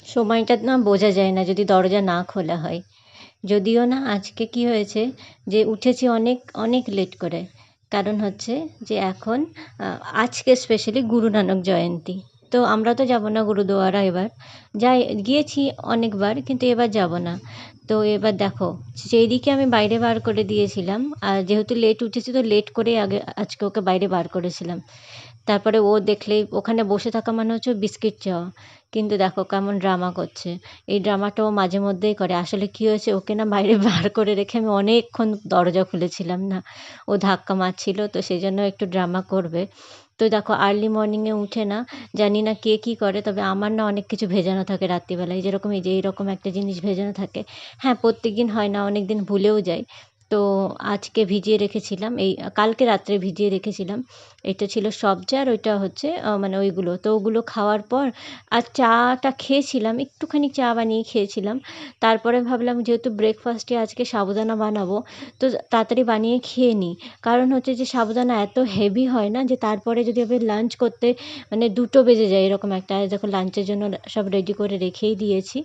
সময়টা না বোঝা যায় না যদি দরজা না খোলা হয়। যদিও না আজকে কি হয়েছে যে উঠেছি অনেক, অনেক লেট করে। কারণ হচ্ছে যে এখন আ আজকে স্পেশালি গুরু নানক জয়ন্তী। তো আমরা তো যাব না গুরুদুয়ারা এবার। গিয়েছি অনেকবার কিন্তু এবার যাব না। তো এবার দেখো যেইদিকে আমি বাইরে বার করে দিয়েছিলাম আর যেহেতু লেট উঠেছি তো লেট করেই আজকে ওকে বাইরে বার করেছিলাম। তারপরে ও দেখলেই ওখানে বসে থাকা মানে হচ্ছে বিস্কিট চাওয়া। কিন্তু দেখো কেমন ড্রামা করছে। এই ড্রামাটা ও মাঝে মধ্যেই করে। আসলে কি হয়েছে ওকে না বাইরে বার করে রেখে আমি অনেকক্ষণ দরজা খুলেছিলাম না। ও ধাক্কা মারছিল তো সেজন্য একটু ড্রামা করবে। তো দেখো আর্লি মর্নিং এ উঠে না জানি না কে কি করে তবে আমার না অনেক কিছু ভেজানো থাকে রাত্রিবেলায়। যেরকম এই যে এইরকম একটা জিনিস ভেজানো থাকে। হ্যাঁ, প্রত্যেকদিন হয় না অনেকদিন ভুলেও যাই। তো আজকে ভিজিয়ে রেখেছিলাম কালকে রাত্রে ভিজিয়ে রেখেছিলাম। এটা ছিল সবজা আর ওইটা হচ্ছে মানে ওইগুলো। তো ওগুলো খাওয়ার পর আর চাটা খেয়েছিলাম, একটুখানি চা বানিয়ে খেয়েছিলাম। তারপরে ভাবলাম যেহেতু ব্রেকফাস্টে আজকে সাবুদানা বানাবো, তো তাড়াতাড়ি বানিয়ে খেয়ে নিই। কারণ হচ্ছে যে সাবুদানা এত হেভি হয় না যে তারপরে যদি আবার লাঞ্চ করতে মানে ২টো বেজে যায় এরকম একটা। আর দেখো লাঞ্চের জন্য সব রেডি করে রেখেই দিয়েছি।